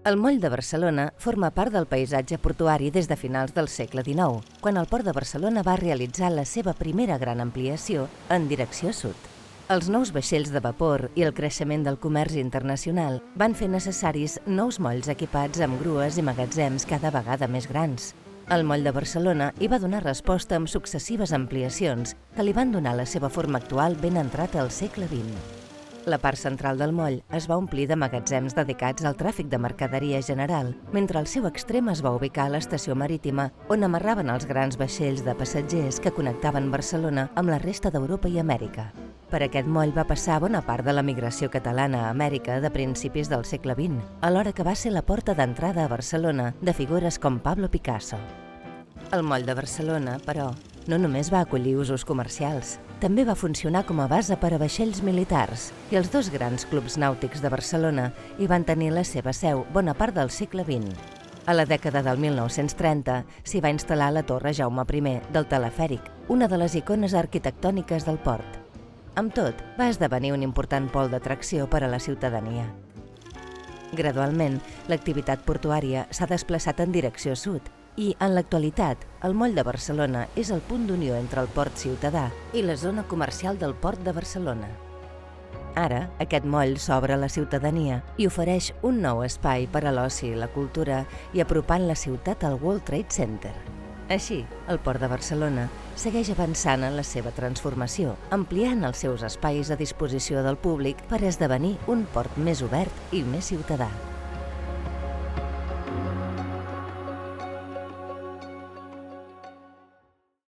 El moll de Barcelona forma part del paisatge portuari des de finals del segle XIX, quan el Port de Barcelona va realitzar la seva primera gran ampliació en direcció sud. Els nous vaixells de vapor i el creixement del comerç internacional van fer necessaris nous molls equipats amb grues i magatzems cada vegada més grans. El moll de Barcelona hi va donar resposta amb successives ampliacions que li van donar la seva forma actual ben entrat al segle XX. La part central del moll es va omplir de magatzems dedicats al tràfic de mercaderia general, mentre al seu extrem es va ubicar l'estació marítima on amarraven els grans vaixells de passatgers que connectaven Barcelona amb la resta d'Europa i Amèrica. Per aquest moll va passar bona part de la migració catalana a Amèrica de principis del segle XX, alhora que va ser la porta d'entrada a Barcelona de figures com Pablo Picasso. El moll de Barcelona, però, no només va acollir usos comercials, també va funcionar com a base per a vaixells militars i els dos grans clubs nàutics de Barcelona hi van tenir la seva seu bona part del segle XX. A la dècada del 1930 s'hi va instal·lar la Torre Jaume I del Telefèric, una de les icones arquitectòniques del port. Amb tot, va esdevenir un important pol d'atracció per a la ciutadania. Gradualment, l'activitat portuària s'ha desplaçat en direcció sud i, en l'actualitat, el moll de Barcelona és el punt d'unió entre el port ciutadà i la zona comercial del port de Barcelona. Ara, aquest moll s'obre a la ciutadania i ofereix un nou espai per a l'oci i la cultura i apropant la ciutat al World Trade Center. Així, el Port de Barcelona segueix avançant en la seva transformació, ampliant els seus espais a disposició del públic per esdevenir un port més obert i més ciutadà.